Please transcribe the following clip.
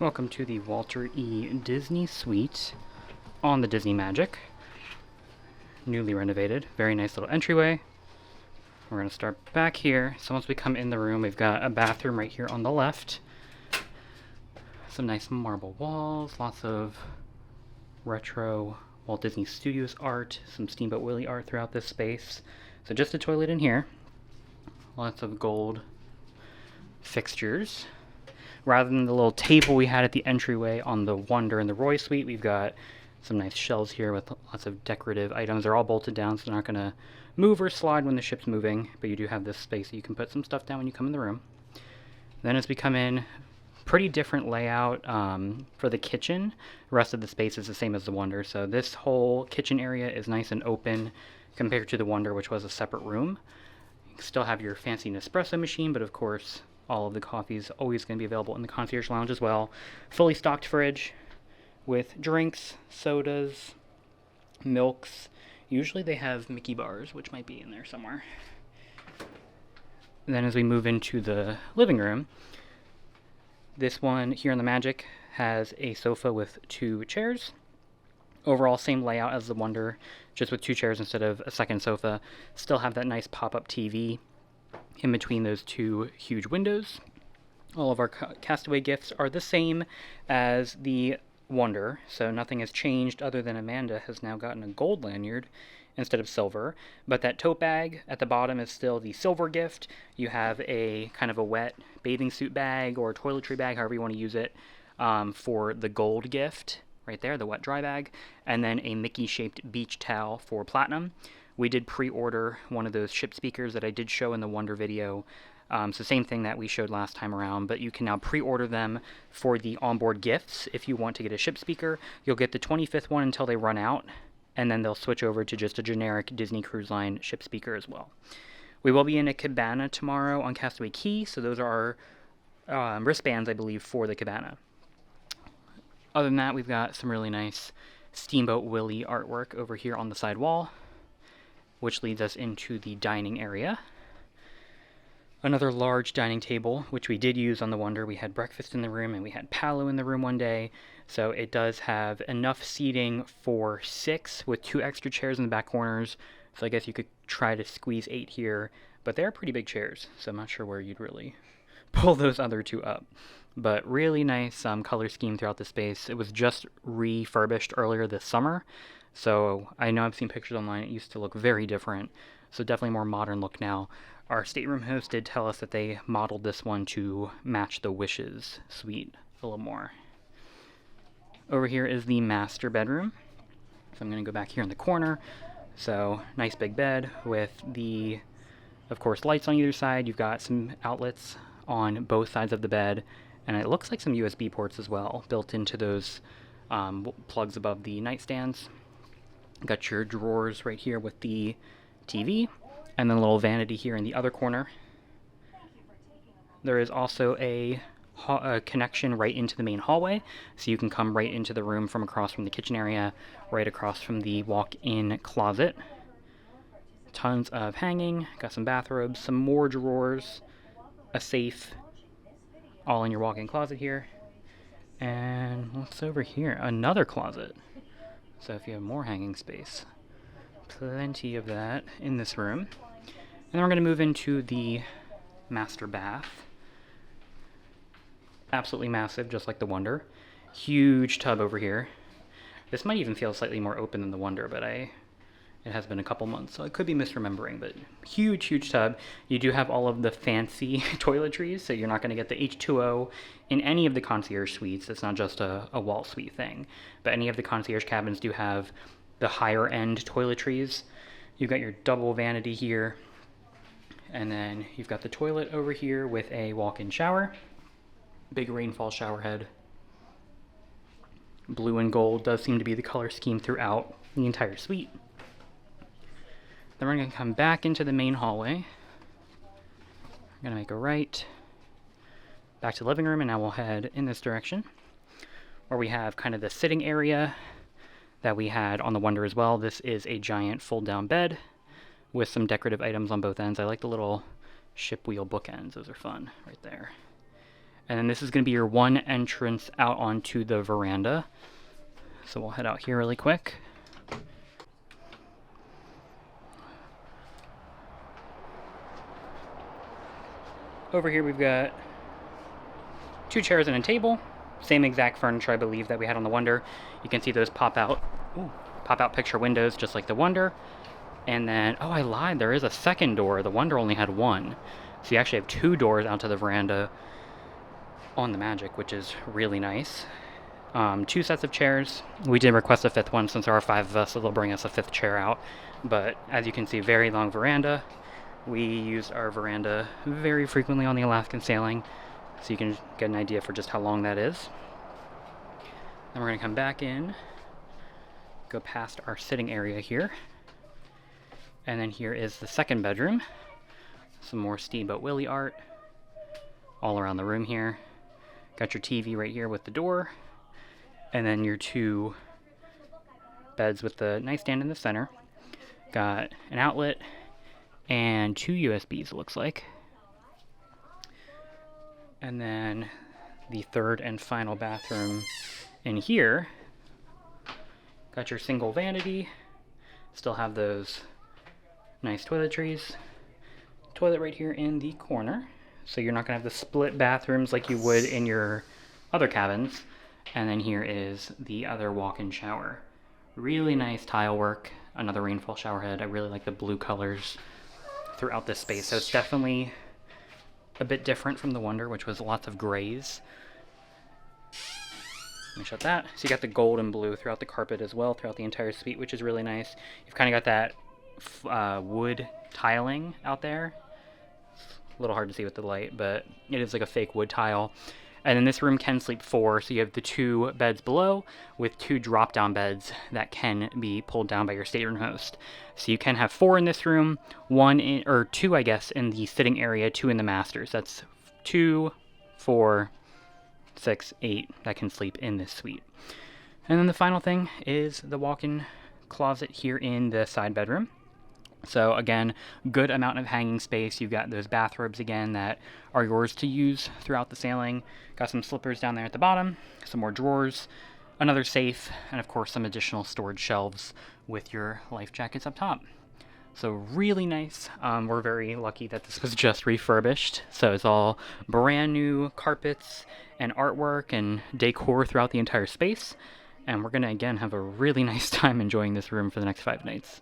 Welcome to the Walter E. Disney Suite on the Disney Magic. Newly renovated. Very nice little entryway. We're going to start back here. So once we come in the room, we've got a bathroom right here on the left. Some nice marble walls, lots of retro Walt Disney Studios art, some Steamboat Willie art throughout this space. So just a toilet in here. Lots of gold fixtures. Rather than the little table we had at the entryway on the Wonder and the Roy Suite, we've got some nice shelves here with lots of decorative items. They're all bolted down, so they're not going to move or slide when the ship's moving, but you do have this space that you can put some stuff down when you come in the room. Then as we come in, pretty different layout for the kitchen. The rest of the space is the same as the Wonder, so this whole kitchen area is nice and open compared to the Wonder, which was a separate room. You can still have your fancy Nespresso machine, but of course all of the coffee is always going to be available in the concierge lounge as well. Fully stocked fridge with drinks, sodas, milks. Usually they have Mickey bars, which might be in there somewhere. And then as we move into the living room, this one here in the Magic has a sofa with 2 chairs. Overall, same layout as the Wonder, just with 2 chairs instead of a second sofa. Still have that nice pop-up TV in between those 2 huge windows. All of our Castaway gifts are the same as the Wonder, so nothing has changed other than Amanda has now gotten a gold lanyard instead of silver. But that tote bag at the bottom is still the silver gift. You have a kind of a wet bathing suit bag or toiletry bag, however you want to use it, for the gold gift right there, the wet dry bag, and then a Mickey-shaped beach towel for platinum. We did pre-order one of those ship speakers that I did show in the Wonder video. So same thing that we showed last time around, but you can now pre-order them for the onboard gifts. If you want to get a ship speaker, you'll get the 25th one until they run out, and then they'll switch over to just a generic Disney Cruise Line ship speaker as well. We will be in a cabana tomorrow on Castaway Cay, so those are our wristbands, I believe, for the cabana. Other than that, we've got some really nice Steamboat Willie artwork over here on the side wall, which leads us into the dining area. Another large dining table, which we did use on the Wonder. We had breakfast in the room and we had Palo in the room one day. So it does have enough seating for 6 with 2 extra chairs in the back corners. So I guess you could try to squeeze 8 here, but they're pretty big chairs. So I'm not sure where you'd really pull those other 2 up. But really nice color scheme throughout the space. It was just refurbished earlier this summer. So I know I've seen pictures online. It used to look very different. So definitely more modern look now. Our stateroom host did tell us that they modeled this one to match the Wishes suite a little more. Over here is the master bedroom. So I'm going to go back here in the corner. So nice big bed with the, of course, lights on either side. You've got some outlets on both sides of the bed. And it looks like some USB ports as well built into those plugs above the nightstands. Got your drawers right here with the TV, and then a little vanity here in the other corner. There is also a connection right into the main hallway, so you can come right into the room from across from the kitchen area, right across from the walk-in closet. Tons of hanging, got some bathrobes, some more drawers, a safe, all in your walk-in closet here. And what's over here? Another closet. So if you have more hanging space, plenty of that in this room. And then we're going to move into the master bath. Absolutely massive, just like the Wonder. Huge tub over here. This might even feel slightly more open than the Wonder, but it has been a couple months, so I could be misremembering, but huge, huge tub. You do have all of the fancy toiletries, so you're not going to get the H2O in any of the concierge suites. It's not just a wall suite thing, but any of the concierge cabins do have the higher end toiletries. You've got your double vanity here, and then you've got the toilet over here with a walk-in shower. Big rainfall shower head. Blue and gold does seem to be the color scheme throughout the entire suite. Then we're going to come back into the main hallway. We're going to make a right, back to the living room, and now we'll head in this direction, where we have kind of the sitting area that we had on the Wonder as well. This is a giant fold-down bed with some decorative items on both ends. I like the little ship wheel bookends. Those are fun right there. And then this is going to be your one entrance out onto the veranda. So we'll head out here really quick. Over here we've got 2 chairs and a table. Same exact furniture, I believe, that we had on the Wonder. You can see those pop out picture windows just like the Wonder. And then, oh, I lied, there is a second door. The Wonder only had 1. So you actually have 2 doors out to the veranda on the Magic, which is really nice. 2 sets of chairs. We did request a 5th one since there are 5 of us, so they'll bring us a 5th chair out. But as you can see, very long veranda. We use our veranda very frequently on the Alaskan sailing, so you can get an idea for just how long that is. Then we're going to come back in, go past our sitting area here, and then here is the second bedroom. Some more Steamboat Willie art all around the room here. Got your TV right here with the door, and then your 2 beds with the nightstand in the center. Got an outlet and 2 USBs, it looks like. And then the third and final bathroom in here. Got your single vanity. Still have those nice toiletries. Toilet right here in the corner. So you're not going to have the split bathrooms like you would in your other cabins. And then here is the other walk-in shower. Really nice tile work. Another rainfall shower head. I really like the blue colors throughout this space. So it's definitely a bit different from the Wonder, which was lots of grays. Let me shut that. So you got the gold and blue throughout the carpet as well, throughout the entire suite, which is really nice. You've kind of got that wood tiling out there. A little hard to see with the light, but it is like a fake wood tile. And then this room can sleep 4, so you have the 2 beds below with 2 drop-down beds that can be pulled down by your stateroom host. So you can have 4 in this room, 2, I guess, in the sitting area, 2 in the masters. That's 2, 4, 6, 8 that can sleep in this suite. And then the final thing is the walk-in closet here in the side bedroom. So again, good amount of hanging space. You've got those bathrobes again that are yours to use throughout the sailing. Got some slippers down there at the bottom, some more drawers, another safe, and of course some additional storage shelves with your life jackets up top. So really nice. We're very lucky that this was just refurbished. So it's all brand new carpets and artwork and decor throughout the entire space. And we're gonna again have a really nice time enjoying this room for the next 5 nights.